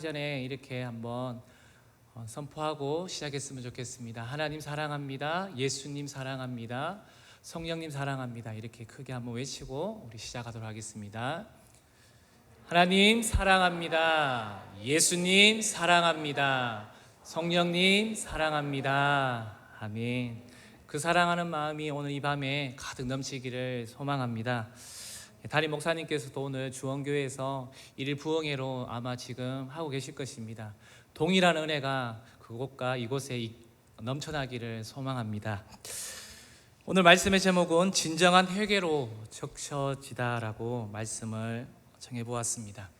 전에 이렇게 한번 선포하고 시작했으면 좋겠습니다. 하나님 사랑합니다. 예수님 사랑합니다. 성령님 사랑합니다. 이렇게 크게 한번 외치고 우리 시작하도록 하겠습니다. 하나님 사랑합니다. 예수님 사랑합니다. 성령님 사랑합니다. 아멘. 그 사랑하는 마음이 오늘 이 밤에 가득 넘치기를 소망합니다. 담임 목사님께서도 오늘 주원교회에서 일일 부흥회로 아마 지금 하고 계실 것입니다. 동일한 은혜가 그곳과 이곳에 넘쳐나기를 소망합니다. 오늘 말씀의 제목은 진정한 회개로 적셔지다라고 말씀을 정해보았습니다.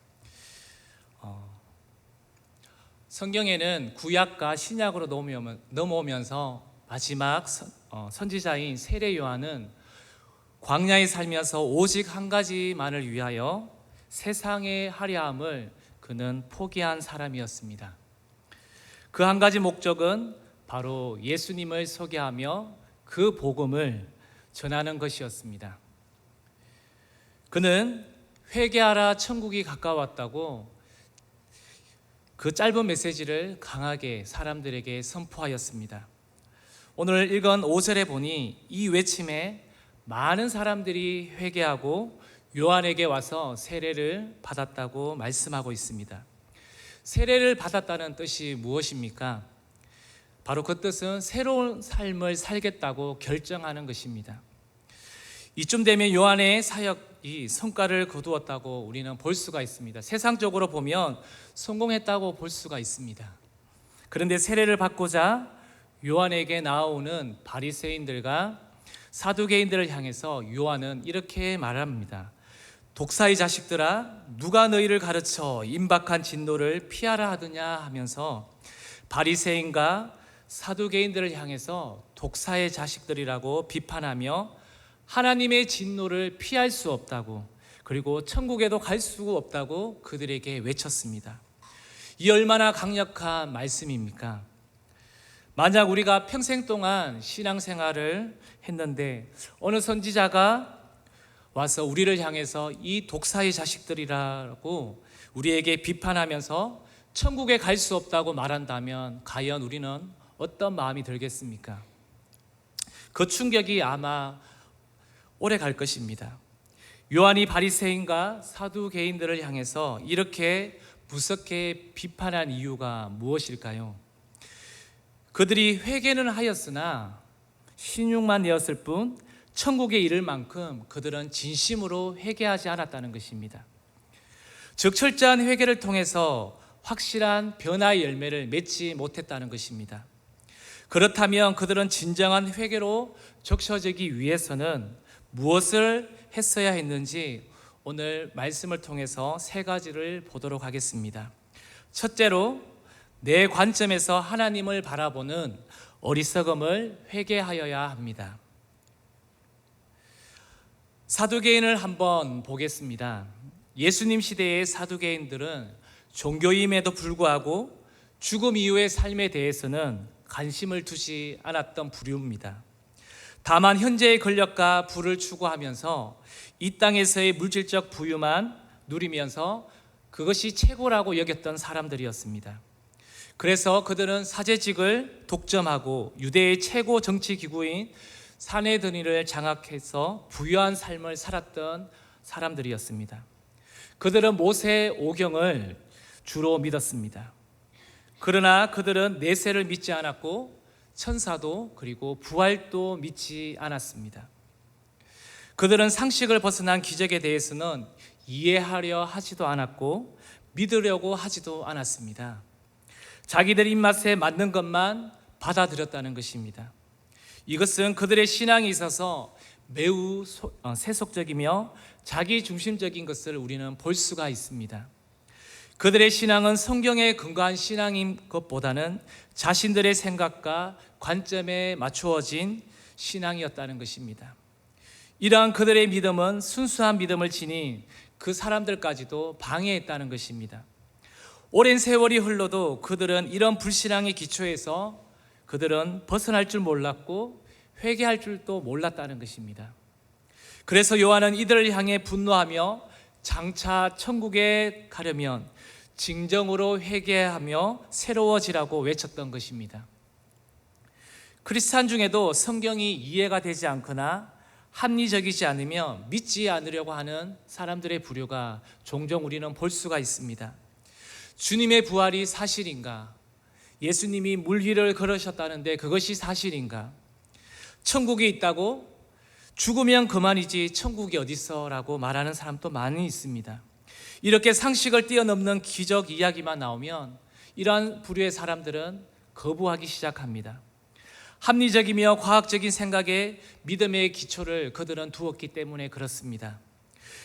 성경에는 구약과 신약으로 넘어오면서 마지막 선지자인 세례 요한은 광야에 살면서 오직 한 가지만을 위하여 세상의 화려함을 그는 포기한 사람이었습니다. 그 한 가지 목적은 바로 예수님을 소개하며 그 복음을 전하는 것이었습니다. 그는 회개하라 천국이 가까웠다고 그 짧은 메시지를 강하게 사람들에게 선포하였습니다. 오늘 읽은 5절에 보니 이 외침에 많은 사람들이 회개하고 요한에게 와서 세례를 받았다고 말씀하고 있습니다. 세례를 받았다는 뜻이 무엇입니까? 바로 그 뜻은 새로운 삶을 살겠다고 결정하는 것입니다. 이쯤 되면 요한의 사역이 성과를 거두었다고 우리는 볼 수가 있습니다. 세상적으로 보면 성공했다고 볼 수가 있습니다. 그런데 세례를 받고자 요한에게 나오는 바리새인들과 사두개인들을 향해서 요한은 이렇게 말합니다. 독사의 자식들아, 누가 너희를 가르쳐 임박한 진노를 피하라 하더냐 하면서 바리새인과 사두개인들을 향해서 독사의 자식들이라고 비판하며 하나님의 진노를 피할 수 없다고, 그리고 천국에도 갈 수 없다고 그들에게 외쳤습니다. 이 얼마나 강력한 말씀입니까? 만약 우리가 평생 동안 신앙생활을 했는데 어느 선지자가 와서 우리를 향해서 이 독사의 자식들이라고 우리에게 비판하면서 천국에 갈 수 없다고 말한다면 과연 우리는 어떤 마음이 들겠습니까? 그 충격이 아마 오래 갈 것입니다. 요한이 바리새인과 사두개인들을 향해서 이렇게 무섭게 비판한 이유가 무엇일까요? 그들이 회개는 하였으나 신용만 내었을 뿐 천국에 이를 만큼 그들은 진심으로 회개하지 않았다는 것입니다. 즉 철저한 회개를 통해서 확실한 변화의 열매를 맺지 못했다는 것입니다. 그렇다면 그들은 진정한 회개로 적셔지기 위해서는 무엇을 했어야 했는지 오늘 말씀을 통해서 세 가지를 보도록 하겠습니다. 첫째로 내 관점에서 하나님을 바라보는 어리석음을 회개하여야 합니다. 사두개인을 한번 보겠습니다. 예수님 시대의 사두개인들은 종교임에도 불구하고 죽음 이후의 삶에 대해서는 관심을 두지 않았던 부류입니다. 다만 현재의 권력과 부를 추구하면서 이 땅에서의 물질적 부유만 누리면서 그것이 최고라고 여겼던 사람들이었습니다. 그래서 그들은 사제직을 독점하고 유대의 최고 정치기구인 산헤드린을 장악해서 부유한 삶을 살았던 사람들이었습니다. 그들은 모세 오경을 주로 믿었습니다. 그러나 그들은 내세를 믿지 않았고 천사도 그리고 부활도 믿지 않았습니다. 그들은 상식을 벗어난 기적에 대해서는 이해하려 하지도 않았고 믿으려고 하지도 않았습니다. 자기들 입맛에 맞는 것만 받아들였다는 것입니다. 이것은 그들의 신앙에 있어서 매우 세속적이며 자기중심적인 것을 우리는 볼 수가 있습니다. 그들의 신앙은 성경에 근거한 신앙인 것보다는 자신들의 생각과 관점에 맞추어진 신앙이었다는 것입니다. 이러한 그들의 믿음은 순수한 믿음을 지닌 그 사람들까지도 방해했다는 것입니다. 오랜 세월이 흘러도 그들은 이런 불신앙의 기초에서 그들은 벗어날 줄 몰랐고 회개할 줄도 몰랐다는 것입니다. 그래서 요한은 이들을 향해 분노하며 장차 천국에 가려면 진정으로 회개하며 새로워지라고 외쳤던 것입니다. 크리스찬 중에도 성경이 이해가 되지 않거나 합리적이지 않으며 믿지 않으려고 하는 사람들의 부류가 종종 우리는 볼 수가 있습니다. 주님의 부활이 사실인가? 예수님이 물 위를 걸으셨다는데 그것이 사실인가? 천국이 있다고? 죽으면 그만이지 천국이 어딨어? 라고 말하는 사람도 많이 있습니다. 이렇게 상식을 뛰어넘는 기적 이야기만 나오면 이러한 부류의 사람들은 거부하기 시작합니다. 합리적이며 과학적인 생각에 믿음의 기초를 그들은 두었기 때문에 그렇습니다.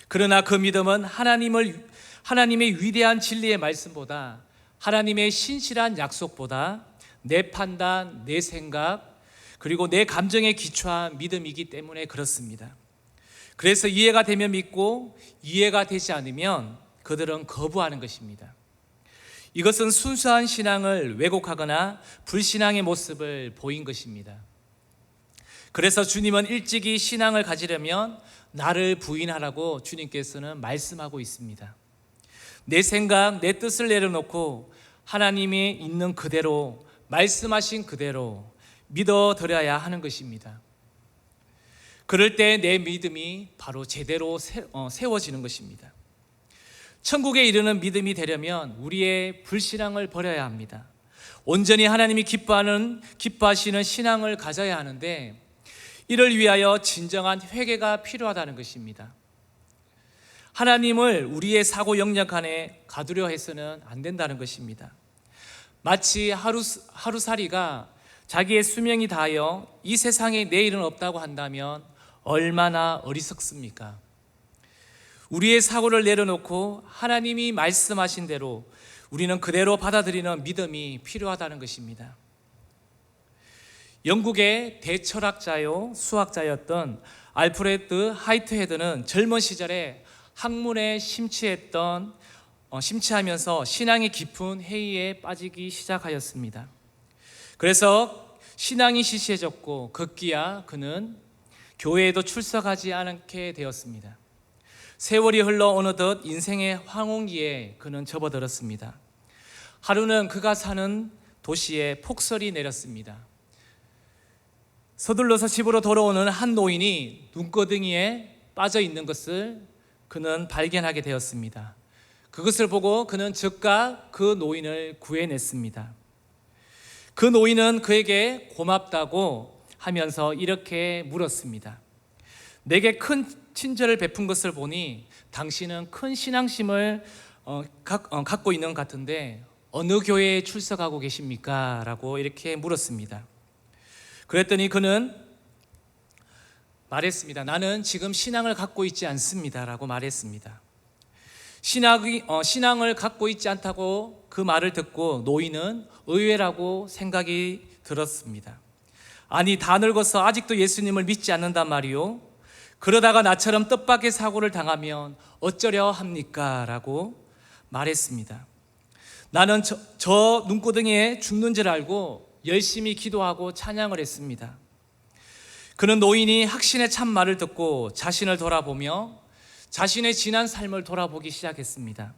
그러나 그 믿음은 하나님의 위대한 진리의 말씀보다, 하나님의 신실한 약속보다 내 판단, 내 생각, 그리고 내 감정에 기초한 믿음이기 때문에 그렇습니다. 그래서 이해가 되면 믿고 이해가 되지 않으면 그들은 거부하는 것입니다. 이것은 순수한 신앙을 왜곡하거나 불신앙의 모습을 보인 것입니다. 그래서 주님은 일찍이 신앙을 가지려면 나를 부인하라고 주님께서는 말씀하고 있습니다. 내 생각, 내 뜻을 내려놓고 하나님이 있는 그대로, 말씀하신 그대로 믿어드려야 하는 것입니다. 그럴 때 내 믿음이 바로 제대로 세워지는 것입니다. 천국에 이르는 믿음이 되려면 우리의 불신앙을 버려야 합니다. 온전히 하나님이 기뻐하시는 신앙을 가져야 하는데 이를 위하여 진정한 회개가 필요하다는 것입니다. 하나님을 우리의 사고 영역 안에 가두려 해서는 안 된다는 것입니다. 마치 하루살이가 자기의 수명이 다하여 이 세상에 내일은 없다고 한다면 얼마나 어리석습니까? 우리의 사고를 내려놓고 하나님이 말씀하신 대로 우리는 그대로 받아들이는 믿음이 필요하다는 것입니다. 영국의 대철학자요 수학자였던 알프레드 하이트헤드는 젊은 시절에 학문에 심취하면서 신앙의 깊은 회의에 빠지기 시작하였습니다. 그래서 신앙이 시시해졌고 급기야 그는 교회에도 출석하지 않게 되었습니다. 세월이 흘러 어느덧 인생의 황혼기에 그는 접어들었습니다. 하루는 그가 사는 도시에 폭설이 내렸습니다. 서둘러서 집으로 돌아오는 한 노인이 눈거덩이에 빠져 있는 것을 그는 발견하게 되었습니다. 그것을 보고 그는 즉각 그 노인을 구해냈습니다. 그 노인은 그에게 고맙다고 하면서 이렇게 물었습니다. 내게 큰 친절을 베푼 것을 보니 당신은 큰 신앙심을 갖고 있는 것 같은데 어느 교회에 출석하고 계십니까? 라고 이렇게 물었습니다. 그랬더니 그는 말했습니다. 나는 지금 신앙을 갖고 있지 않습니다. 라고 말했습니다. 신앙을 갖고 있지 않다고 그 말을 듣고 노인은 의외라고 생각이 들었습니다. 아니, 다 늙어서 아직도 예수님을 믿지 않는단 말이요? 그러다가 나처럼 뜻밖의 사고를 당하면 어쩌려 합니까? 라고 말했습니다. 나는 저 눈구덩이에 죽는 줄 알고 열심히 기도하고 찬양을 했습니다. 그는 노인이 확신의 참말을 듣고 자신을 돌아보며 자신의 지난 삶을 돌아보기 시작했습니다.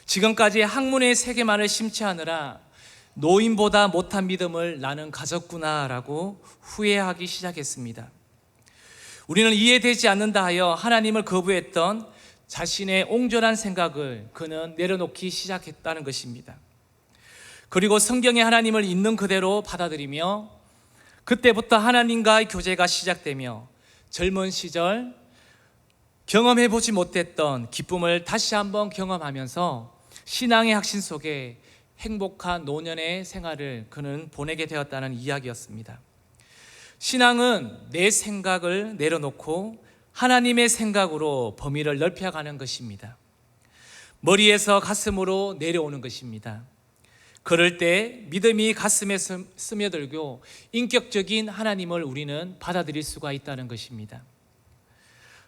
지금까지 학문의 세계만을 심취하느라 노인보다 못한 믿음을 나는 가졌구나라고 후회하기 시작했습니다. 우리는 이해되지 않는다 하여 하나님을 거부했던 자신의 옹졸한 생각을 그는 내려놓기 시작했다는 것입니다. 그리고 성경의 하나님을 있는 그대로 받아들이며 그때부터 하나님과의 교제가 시작되며 젊은 시절 경험해보지 못했던 기쁨을 다시 한번 경험하면서 신앙의 확신 속에 행복한 노년의 생활을 그는 보내게 되었다는 이야기였습니다. 신앙은 내 생각을 내려놓고 하나님의 생각으로 범위를 넓혀가는 것입니다. 머리에서 가슴으로 내려오는 것입니다. 그럴 때 믿음이 가슴에 스며들고 인격적인 하나님을 우리는 받아들일 수가 있다는 것입니다.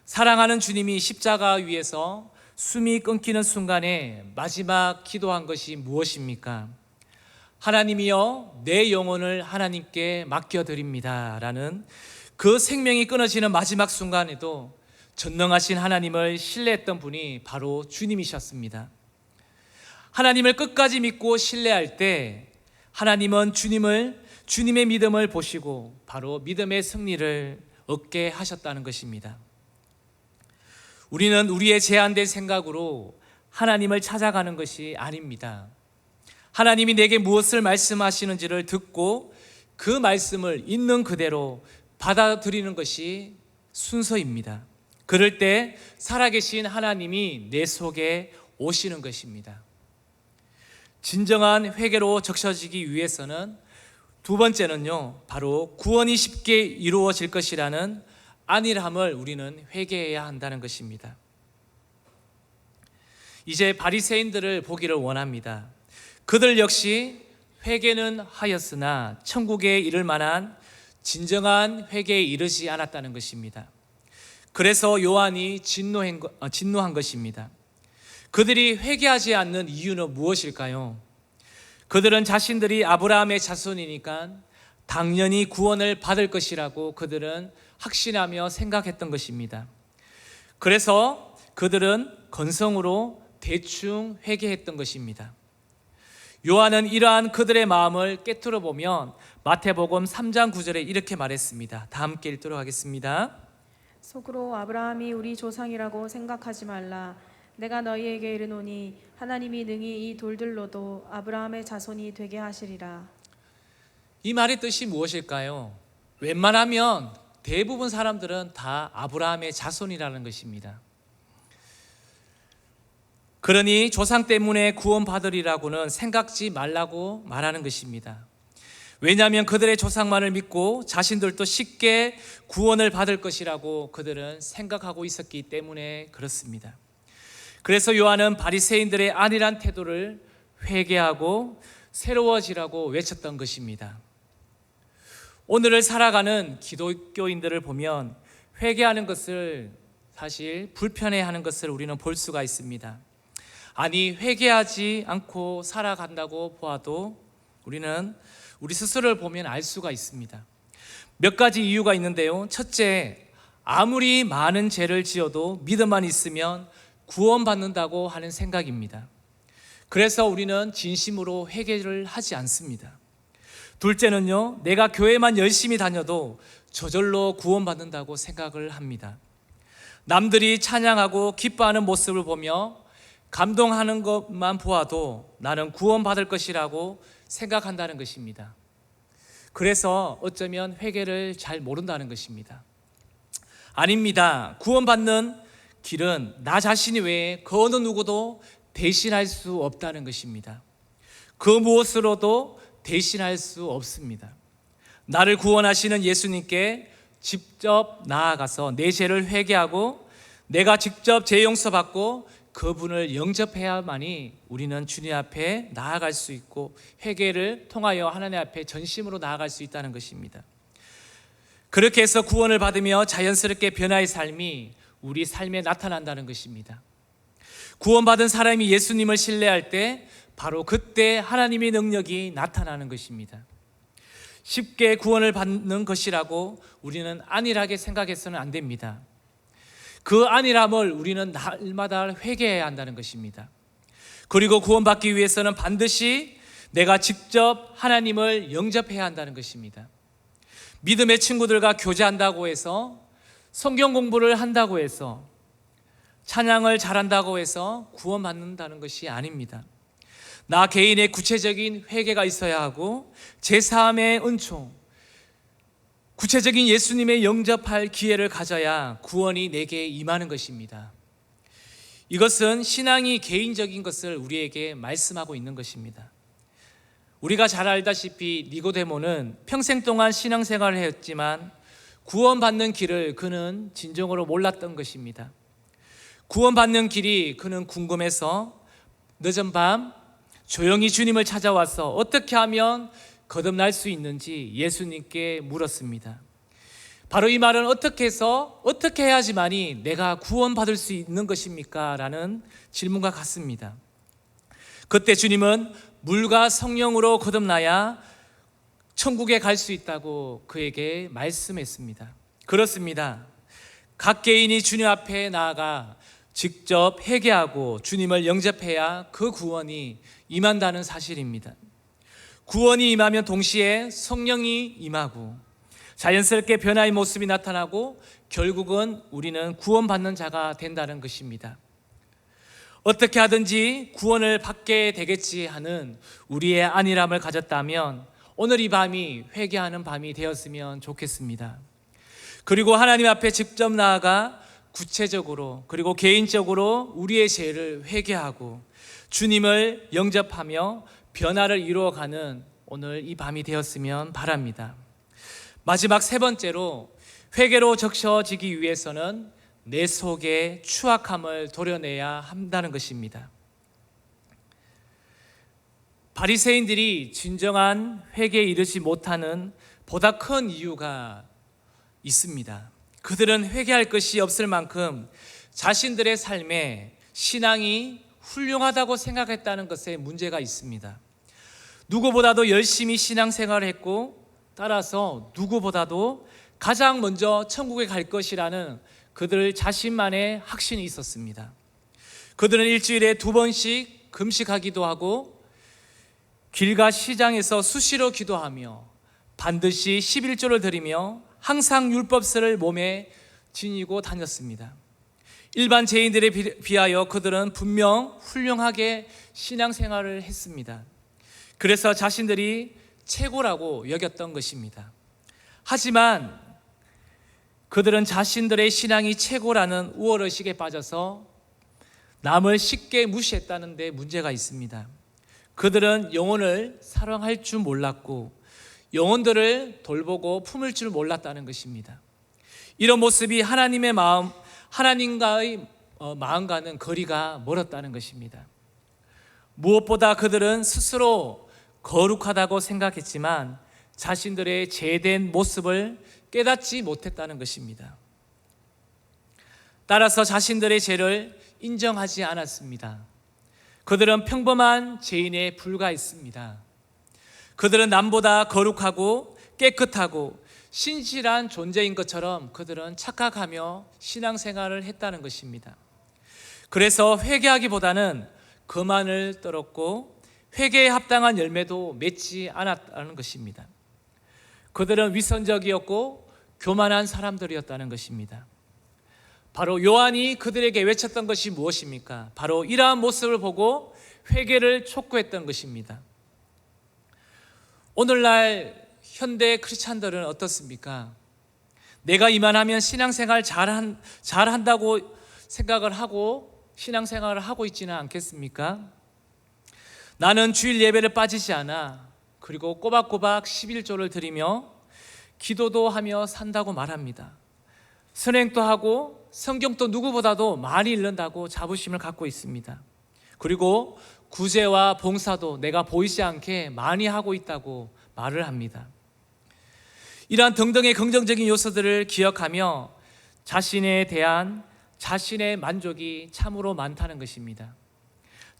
사랑하는 주님이 십자가 위에서 숨이 끊기는 순간에 마지막 기도한 것이 무엇입니까? 하나님이여, 내 영혼을 하나님께 맡겨드립니다 라는 그 생명이 끊어지는 마지막 순간에도 전능하신 하나님을 신뢰했던 분이 바로 주님이셨습니다. 하나님을 끝까지 믿고 신뢰할 때 하나님은 주님의 믿음을 보시고 바로 믿음의 승리를 얻게 하셨다는 것입니다. 우리는 우리의 제한된 생각으로 하나님을 찾아가는 것이 아닙니다. 하나님이 내게 무엇을 말씀하시는지를 듣고 그 말씀을 있는 그대로 받아들이는 것이 순서입니다. 그럴 때 살아계신 하나님이 내 속에 오시는 것입니다. 진정한 회개로 적셔지기 위해서는 두 번째는요, 바로 구원이 쉽게 이루어질 것이라는 안일함을 우리는 회개해야 한다는 것입니다. 이제 바리새인들을 보기를 원합니다. 그들 역시 회개는 하였으나 천국에 이를 만한 진정한 회개에 이르지 않았다는 것입니다. 그래서 요한이 진노한 것입니다. 그들이 회개하지 않는 이유는 무엇일까요? 그들은 자신들이 아브라함의 자손이니까 당연히 구원을 받을 것이라고 그들은 확신하며 생각했던 것입니다. 그래서 그들은 건성으로 대충 회개했던 것입니다. 요한은 이러한 그들의 마음을 깨트려 보면 마태복음 3장 9절에 이렇게 말했습니다. 다 함께 읽도록 하겠습니다. 속으로 아브라함이 우리 조상이라고 생각하지 말라. 내가 너희에게 이르노니 하나님이 능히 이 돌들로도 아브라함의 자손이 되게 하시리라. 이 말의 뜻이 무엇일까요? 웬만하면 대부분 사람들은 다 아브라함의 자손이라는 것입니다. 그러니 조상 때문에 구원받으리라고는 생각지 말라고 말하는 것입니다. 왜냐하면 그들의 조상만을 믿고 자신들도 쉽게 구원을 받을 것이라고 그들은 생각하고 있었기 때문에 그렇습니다. 그래서 요한은 바리새인들의 안일한 태도를 회개하고 새로워지라고 외쳤던 것입니다. 오늘을 살아가는 기독교인들을 보면 회개하는 것을 사실 불편해하는 것을 우리는 볼 수가 있습니다. 아니, 회개하지 않고 살아간다고 보아도 우리는 우리 스스로를 보면 알 수가 있습니다. 몇 가지 이유가 있는데요. 첫째, 아무리 많은 죄를 지어도 믿음만 있으면 구원받는다고 하는 생각입니다. 그래서 우리는 진심으로 회개를 하지 않습니다. 둘째는요, 내가 교회만 열심히 다녀도 저절로 구원받는다고 생각을 합니다. 남들이 찬양하고 기뻐하는 모습을 보며 감동하는 것만 보아도 나는 구원받을 것이라고 생각한다는 것입니다. 그래서 어쩌면 회개를 잘 모른다는 것입니다. 아닙니다. 구원받는 길은 나 자신 외에 그 어느 누구도 대신할 수 없다는 것입니다. 그 무엇으로도 대신할 수 없습니다. 나를 구원하시는 예수님께 직접 나아가서 내 죄를 회개하고 내가 직접 죄 용서받고 그분을 영접해야만이 우리는 주님 앞에 나아갈 수 있고 회개를 통하여 하나님 앞에 전심으로 나아갈 수 있다는 것입니다. 그렇게 해서 구원을 받으며 자연스럽게 변화의 삶이 우리 삶에 나타난다는 것입니다. 구원받은 사람이 예수님을 신뢰할 때 바로 그때 하나님의 능력이 나타나는 것입니다. 쉽게 구원을 받는 것이라고 우리는 안일하게 생각해서는 안 됩니다. 그 안일함을 우리는 날마다 회개해야 한다는 것입니다. 그리고 구원받기 위해서는 반드시 내가 직접 하나님을 영접해야 한다는 것입니다. 믿음의 친구들과 교제한다고 해서, 성경 공부를 한다고 해서, 찬양을 잘한다고 해서 구원받는다는 것이 아닙니다. 나 개인의 구체적인 회개가 있어야 하고 제3의 은총, 구체적인 예수님의 영접할 기회를 가져야 구원이 내게 임하는 것입니다. 이것은 신앙이 개인적인 것을 우리에게 말씀하고 있는 것입니다. 우리가 잘 알다시피 니고데모는 평생 동안 신앙생활을 했지만 구원받는 길을 그는 진정으로 몰랐던 것입니다. 구원받는 길이 그는 궁금해서 늦은 밤 조용히 주님을 찾아와서 어떻게 하면 거듭날 수 있는지 예수님께 물었습니다. 바로 이 말은 어떻게 해야지만이 내가 구원받을 수 있는 것입니까? 라는 질문과 같습니다. 그때 주님은 물과 성령으로 거듭나야 천국에 갈 수 있다고 그에게 말씀했습니다. 그렇습니다. 각 개인이 주님 앞에 나아가 직접 회개하고 주님을 영접해야 그 구원이 임한다는 사실입니다. 구원이 임하면 동시에 성령이 임하고 자연스럽게 변화의 모습이 나타나고 결국은 우리는 구원받는 자가 된다는 것입니다. 어떻게 하든지 구원을 받게 되겠지 하는 우리의 안일함을 가졌다면 오늘 이 밤이 회개하는 밤이 되었으면 좋겠습니다. 그리고 하나님 앞에 직접 나아가 구체적으로 그리고 개인적으로 우리의 죄를 회개하고 주님을 영접하며 변화를 이루어가는 오늘 이 밤이 되었으면 바랍니다. 마지막 세 번째로 회개로 적셔지기 위해서는 내 속의 추악함을 도려내야 한다는 것입니다. 바리새인들이 진정한 회개에 이르지 못하는 보다 큰 이유가 있습니다. 그들은 회개할 것이 없을 만큼 자신들의 삶에 신앙이 훌륭하다고 생각했다는 것에 문제가 있습니다. 누구보다도 열심히 신앙생활을 했고 따라서 누구보다도 가장 먼저 천국에 갈 것이라는 그들 자신만의 확신이 있었습니다. 그들은 일주일에 2번씩 금식하기도 하고 길가 시장에서 수시로 기도하며 반드시 11조를 드리며 항상 율법서를 몸에 지니고 다녔습니다. 일반 죄인들에 비하여 그들은 분명 훌륭하게 신앙생활을 했습니다. 그래서 자신들이 최고라고 여겼던 것입니다. 하지만 그들은 자신들의 신앙이 최고라는 우월의식에 빠져서 남을 쉽게 무시했다는 데 문제가 있습니다. 그들은 영혼을 사랑할 줄 몰랐고 영혼들을 돌보고 품을 줄 몰랐다는 것입니다. 이런 모습이 하나님과의 마음과는 거리가 멀었다는 것입니다. 무엇보다 그들은 스스로 거룩하다고 생각했지만 자신들의 죄된 모습을 깨닫지 못했다는 것입니다. 따라서 자신들의 죄를 인정하지 않았습니다. 그들은 평범한 죄인에 불과했습니다. 그들은 남보다 거룩하고 깨끗하고 신실한 존재인 것처럼 그들은 착각하며 신앙생활을 했다는 것입니다. 그래서 회개하기보다는 거만을 떨었고 회개에 합당한 열매도 맺지 않았다는 것입니다. 그들은 위선적이었고 교만한 사람들이었다는 것입니다. 바로 요한이 그들에게 외쳤던 것이 무엇입니까? 바로 이러한 모습을 보고 회개를 촉구했던 것입니다. 오늘날 현대 크리스찬들은 어떻습니까? 내가 이만하면 신앙생활 잘한다고 생각을 하고 신앙생활을 하고 있지는 않겠습니까? 나는 주일 예배를 빠지지 않아. 그리고 꼬박꼬박 11조를 드리며 기도도 하며 산다고 말합니다. 선행도 하고 성경도 누구보다도 많이 읽는다고 자부심을 갖고 있습니다. 그리고 구제와 봉사도 내가 보이지 않게 많이 하고 있다고 말을 합니다. 이러한 등등의 긍정적인 요소들을 기억하며 자신에 대한 자신의 만족이 참으로 많다는 것입니다.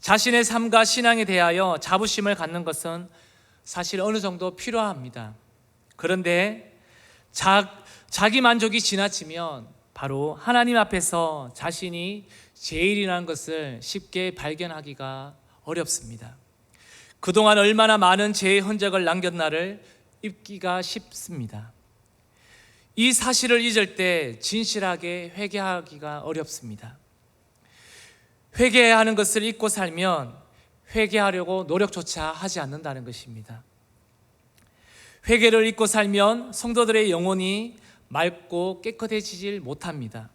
자신의 삶과 신앙에 대하여 자부심을 갖는 것은 사실 어느 정도 필요합니다. 그런데 자기 만족이 지나치면 바로 하나님 앞에서 자신이 제일이라는 것을 쉽게 발견하기가 어렵습니다. 그동안 얼마나 많은 죄의 흔적을 남겼나를 잊기가 쉽습니다. 이 사실을 잊을 때 진실하게 회개하기가 어렵습니다. 회개해야 하는 것을 잊고 살면 회개하려고 노력조차 하지 않는다는 것입니다. 회개를 잊고 살면 성도들의 영혼이 맑고 깨끗해지질 못합니다.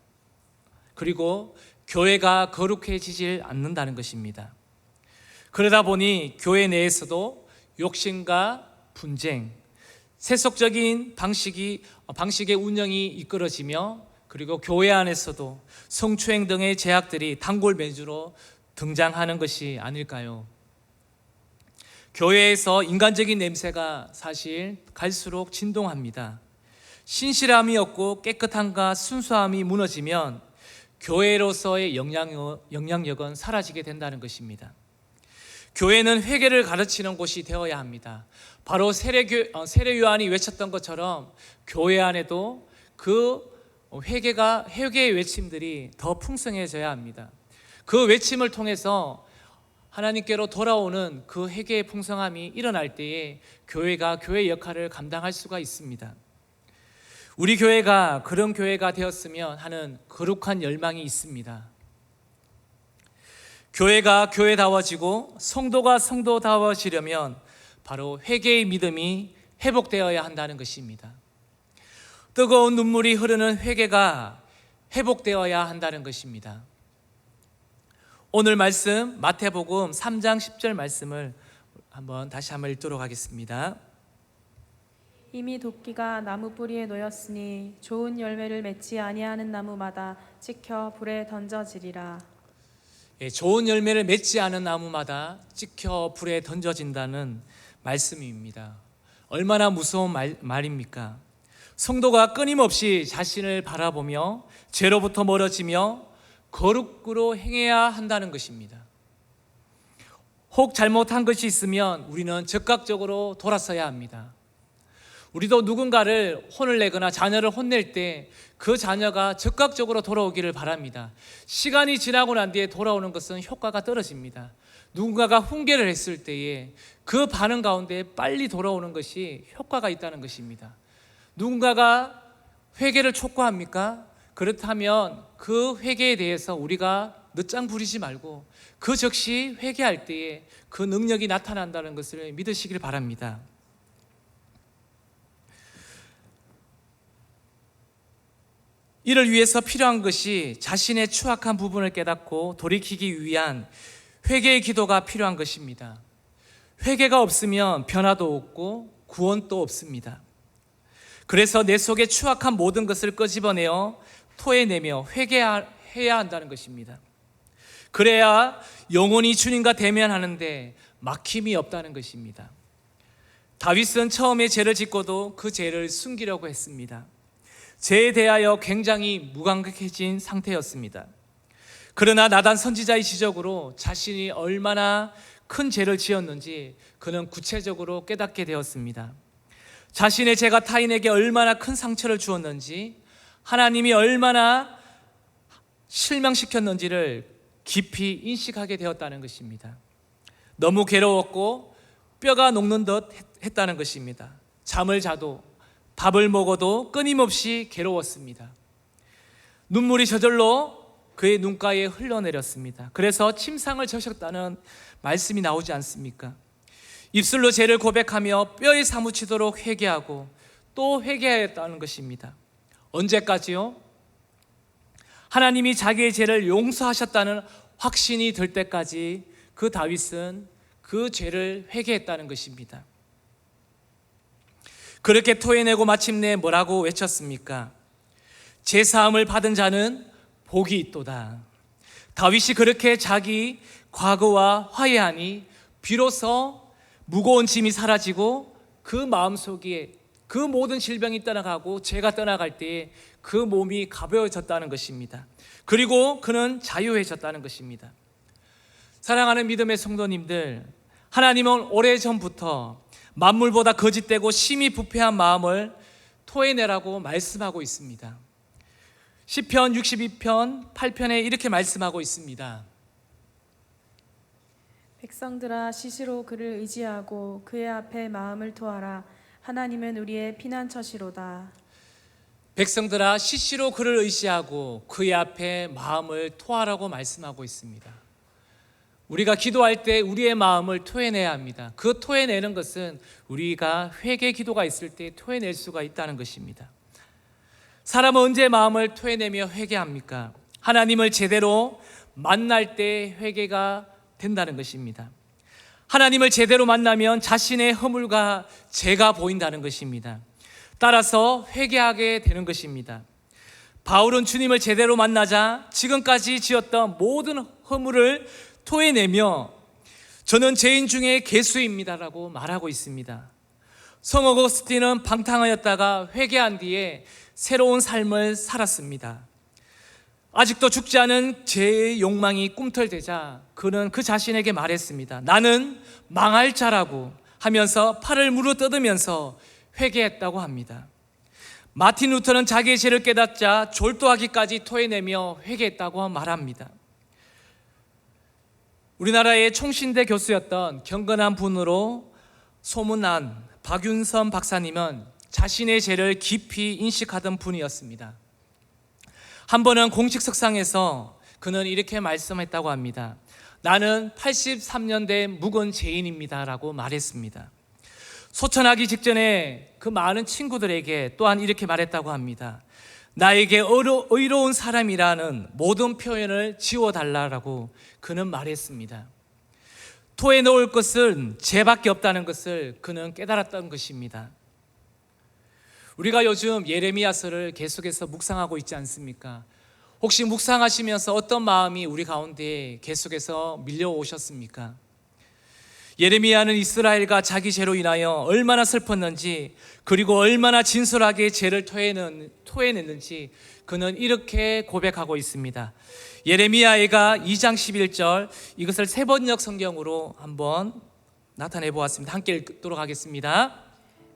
그리고 교회가 거룩해지질 않는다는 것입니다. 그러다 보니 교회 내에서도 욕심과 분쟁, 세속적인 방식의 운영이 이끌어지며 그리고 교회 안에서도 성추행 등의 죄악들이 단골메뉴로 등장하는 것이 아닐까요? 교회에서 인간적인 냄새가 사실 갈수록 진동합니다. 신실함이 없고 깨끗함과 순수함이 무너지면 교회로서의 영향력은 사라지게 된다는 것입니다. 교회는 회개를 가르치는 곳이 되어야 합니다. 바로 세례 요한이 외쳤던 것처럼 교회 안에도 그 회개의 외침들이 더 풍성해져야 합니다. 그 외침을 통해서 하나님께로 돌아오는 그 회개의 풍성함이 일어날 때에 교회가 교회의 역할을 감당할 수가 있습니다. 우리 교회가 그런 교회가 되었으면 하는 거룩한 열망이 있습니다. 교회가 교회다워지고 성도가 성도다워지려면 바로 회개의 믿음이 회복되어야 한다는 것입니다. 뜨거운 눈물이 흐르는 회개가 회복되어야 한다는 것입니다. 오늘 말씀 마태복음 3장 10절 말씀을 다시 한번 읽도록 하겠습니다. 이미 도끼가 나무 뿌리에 놓였으니 좋은 열매를 맺지 아니하는 나무마다 찍혀 불에 던져지리라. 좋은 열매를 맺지 않은 나무마다 찍혀 불에 던져진다는 말씀입니다. 얼마나 무서운 말입니까? 성도가 끊임없이 자신을 바라보며 죄로부터 멀어지며 거룩으로 행해야 한다는 것입니다. 혹 잘못한 것이 있으면 우리는 즉각적으로 돌아서야 합니다. 우리도 누군가를 혼을 내거나 자녀를 혼낼 때 그 자녀가 즉각적으로 돌아오기를 바랍니다. 시간이 지나고 난 뒤에 돌아오는 것은 효과가 떨어집니다. 누군가가 훈계를 했을 때에 그 반응 가운데 빨리 돌아오는 것이 효과가 있다는 것입니다. 누군가가 회개를 촉구합니까? 그렇다면 그 회개에 대해서 우리가 늦장 부리지 말고 그 즉시 회개할 때에 그 능력이 나타난다는 것을 믿으시길 바랍니다. 이를 위해서 필요한 것이 자신의 추악한 부분을 깨닫고 돌이키기 위한 회개의 기도가 필요한 것입니다. 회개가 없으면 변화도 없고 구원도 없습니다. 그래서 내 속에 추악한 모든 것을 끄집어내어 토해내며 회개해야 한다는 것입니다. 그래야 영원히 주님과 대면하는데 막힘이 없다는 것입니다. 다윗은 처음에 죄를 짓고도 그 죄를 숨기려고 했습니다. 죄에 대하여 굉장히 무감각해진 상태였습니다. 그러나 나단 선지자의 지적으로 자신이 얼마나 큰 죄를 지었는지 그는 구체적으로 깨닫게 되었습니다. 자신의 죄가 타인에게 얼마나 큰 상처를 주었는지, 하나님이 얼마나 실망시켰는지를 깊이 인식하게 되었다는 것입니다. 너무 괴로웠고 뼈가 녹는 듯 했다는 것입니다. 잠을 자도 밥을 먹어도 끊임없이 괴로웠습니다. 눈물이 저절로 그의 눈가에 흘러내렸습니다. 그래서 침상을 져셨다는 말씀이 나오지 않습니까? 입술로 죄를 고백하며 뼈에 사무치도록 회개하고 또 회개하였다는 것입니다. 언제까지요? 하나님이 자기의 죄를 용서하셨다는 확신이 들 때까지 그 다윗은 그 죄를 회개했다는 것입니다. 그렇게 토해내고 마침내 뭐라고 외쳤습니까? 제사함을 받은 자는 복이 있도다. 다윗이 그렇게 자기 과거와 화해하니 비로소 무거운 짐이 사라지고 그 마음속에 그 모든 질병이 떠나가고 죄가 떠나갈 때에 그 몸이 가벼워졌다는 것입니다. 그리고 그는 자유해졌다는 것입니다. 사랑하는 믿음의 성도님들, 하나님은 오래전부터 만물보다 거짓되고 심히 부패한 마음을 토해내라고 말씀하고 있습니다. 시편 62편 8편에 이렇게 말씀하고 있습니다. 백성들아 시시로 그를 의지하고 그의 앞에 마음을 토하라. 하나님은 우리의 피난처시로다. 백성들아 시시로 그를 의지하고 그의 앞에 마음을 토하라고 말씀하고 있습니다. 우리가 기도할 때 우리의 마음을 토해내야 합니다. 그 토해내는 것은 우리가 회개 기도가 있을 때 토해낼 수가 있다는 것입니다. 사람은 언제 마음을 토해내며 회개합니까? 하나님을 제대로 만날 때 회개가 된다는 것입니다. 하나님을 제대로 만나면 자신의 허물과 죄가 보인다는 것입니다. 따라서 회개하게 되는 것입니다. 바울은 주님을 제대로 만나자 지금까지 지었던 모든 허물을 토해내며 저는 죄인 중에 괴수입니다라고 말하고 있습니다. 성 어거스틴은 방탕하였다가 회개한 뒤에 새로운 삶을 살았습니다. 아직도 죽지 않은 죄의 욕망이 꿈틀대자 그는 그 자신에게 말했습니다. 나는 망할 자라고 하면서 팔을 물어뜯으면서 회개했다고 합니다. 마틴 루터는 자기의 죄를 깨닫자 졸도하기까지 토해내며 회개했다고 말합니다. 우리나라의 총신대 교수였던 경건한 분으로 소문난 박윤선 박사님은 자신의 죄를 깊이 인식하던 분이었습니다. 한 번은 공식 석상에서 그는 이렇게 말씀했다고 합니다. 나는 83년대 묵은 죄인입니다 라고 말했습니다. 소천하기 직전에 그 많은 친구들에게 또한 이렇게 말했다고 합니다. 나에게 의로운 사람이라는 모든 표현을 지워달라고 그는 말했습니다. 토해 놓을 것은 죄밖에 없다는 것을 그는 깨달았던 것입니다. 우리가 요즘 예레미야서를 계속해서 묵상하고 있지 않습니까? 혹시 묵상하시면서 어떤 마음이 우리 가운데 계속해서 밀려오셨습니까? 예레미야는 이스라엘과 자기 죄로 인하여 얼마나 슬펐는지, 그리고 얼마나 진솔하게 죄를 토해냈는지 그는 이렇게 고백하고 있습니다. 예레미야가 2장 11절, 이것을 세번역 성경으로 한번 나타내 보았습니다. 함께 읽도록 하겠습니다.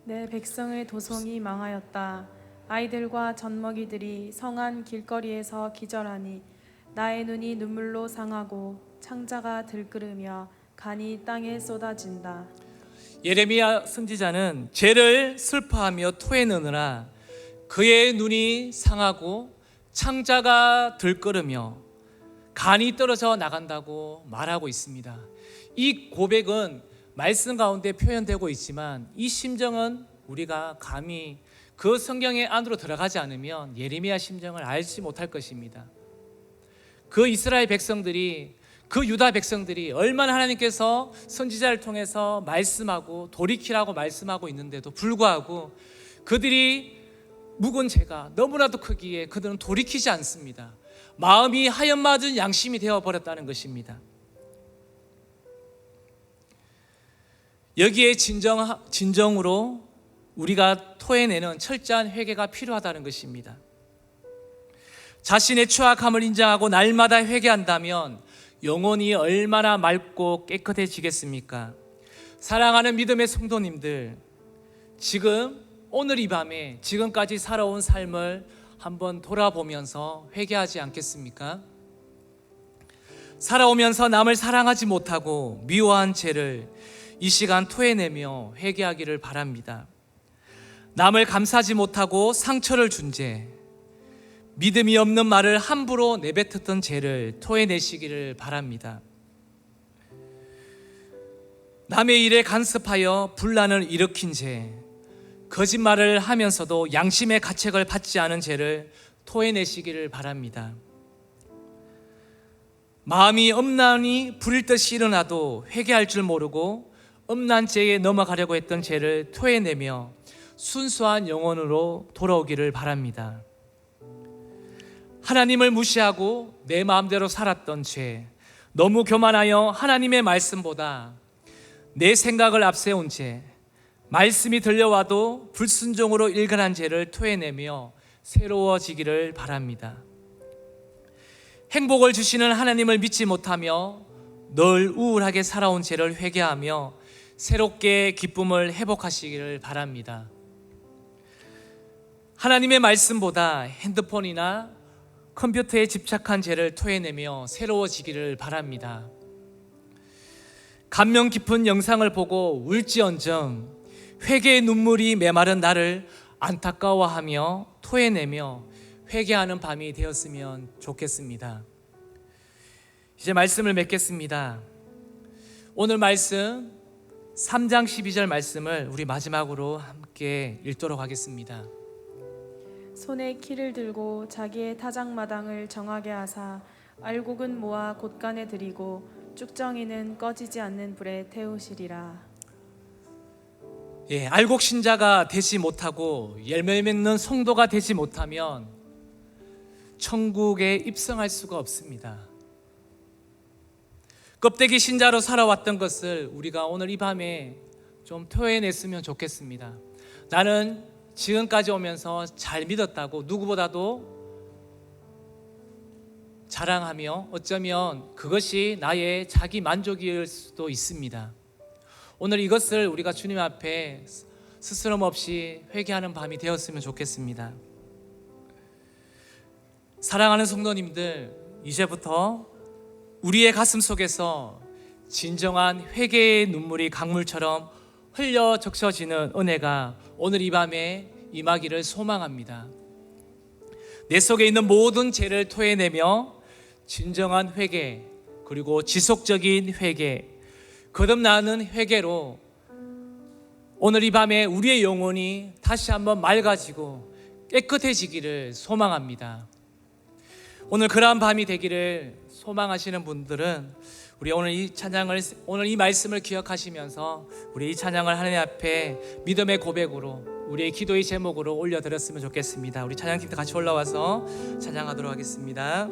내 백성의 도성이 망하였다. 아이들과 젖먹이들이 성안 길거리에서 기절하니 나의 눈이 눈물로 상하고 창자가 들끓으며 간이 땅에 쏟아진다. 예레미야 선지자는 죄를 슬퍼하며 토해내느라 그의 눈이 상하고 창자가 들끓으며 간이 떨어져 나간다고 말하고 있습니다. 이 고백은 말씀 가운데 표현되고 있지만 이 심정은 우리가 감히 그 성경의 안으로 들어가지 않으면 예레미야 심정을 알지 못할 것입니다. 그 이스라엘 백성들이, 그 유다 백성들이 얼마나 하나님께서 선지자를 통해서 말씀하고 돌이키라고 말씀하고 있는데도 불구하고 그들이 묵은 죄가 너무나도 크기에 그들은 돌이키지 않습니다. 마음이 하얀 맞은 양심이 되어버렸다는 것입니다. 여기에 진정으로 우리가 토해내는 철저한 회개가 필요하다는 것입니다. 자신의 추악함을 인정하고 날마다 회개한다면 영혼이 얼마나 맑고 깨끗해지겠습니까? 사랑하는 믿음의 성도님들, 지금 오늘 이 밤에 지금까지 살아온 삶을 한번 돌아보면서 회개하지 않겠습니까? 살아오면서 남을 사랑하지 못하고 미워한 죄를 이 시간 토해내며 회개하기를 바랍니다. 남을 감싸지 못하고 상처를 준 죄, 믿음이 없는 말을 함부로 내뱉었던 죄를 토해내시기를 바랍니다. 남의 일에 간섭하여 분란을 일으킨 죄, 거짓말을 하면서도 양심의 가책을 받지 않은 죄를 토해내시기를 바랍니다. 마음이 엄난히 부릴 듯이 일어나도 회개할 줄 모르고 엄난 죄에 넘어가려고 했던 죄를 토해내며 순수한 영혼으로 돌아오기를 바랍니다. 하나님을 무시하고 내 마음대로 살았던 죄, 너무 교만하여 하나님의 말씀보다 내 생각을 앞세운 죄, 말씀이 들려와도 불순종으로 일관한 죄를 토해내며 새로워지기를 바랍니다. 행복을 주시는 하나님을 믿지 못하며 늘 우울하게 살아온 죄를 회개하며 새롭게 기쁨을 회복하시기를 바랍니다. 하나님의 말씀보다 핸드폰이나 컴퓨터에 집착한 죄를 토해내며 새로워지기를 바랍니다. 감명 깊은 영상을 보고 울지언정 회개의 눈물이 메마른 나를 안타까워하며 토해내며 회개하는 밤이 되었으면 좋겠습니다. 이제 말씀을 맺겠습니다. 오늘 말씀 3장 12절 말씀을 우리 마지막으로 함께 읽도록 하겠습니다. 손에 키를 들고 자기의 타작마당을 정하게 하사 알곡은 모아 곳간에 들이고 쭉정이는 꺼지지 않는 불에 태우시리라. 알곡 신자가 되지 못하고 열매 맺는 성도가 되지 못하면 천국에 입성할 수가 없습니다. 껍데기 신자로 살아왔던 것을 우리가 오늘 이 밤에 좀 토해냈으면 좋겠습니다. 나는 지금까지 오면서 잘 믿었다고 누구보다도 자랑하며 어쩌면 그것이 나의 자기 만족일 수도 있습니다. 오늘 이것을 우리가 주님 앞에 스스럼 없이 회개하는 밤이 되었으면 좋겠습니다. 사랑하는 성도님들, 이제부터 우리의 가슴 속에서 진정한 회개의 눈물이 강물처럼 흘려 적셔지는 은혜가 오늘 이 밤에 임하기를 소망합니다. 내 속에 있는 모든 죄를 토해내며 진정한 회개, 그리고 지속적인 회개, 거듭나는 회개로 오늘 이 밤에 우리의 영혼이 다시 한번 맑아지고 깨끗해지기를 소망합니다. 오늘 그러한 밤이 되기를 소망하시는 분들은 우리 오늘 이 말씀을 기억하시면서 우리 이 찬양을 하나님 앞에 믿음의 고백으로, 우리의 기도의 제목으로 올려드렸으면 좋겠습니다. 우리 찬양팀도 같이 올라와서 찬양하도록 하겠습니다.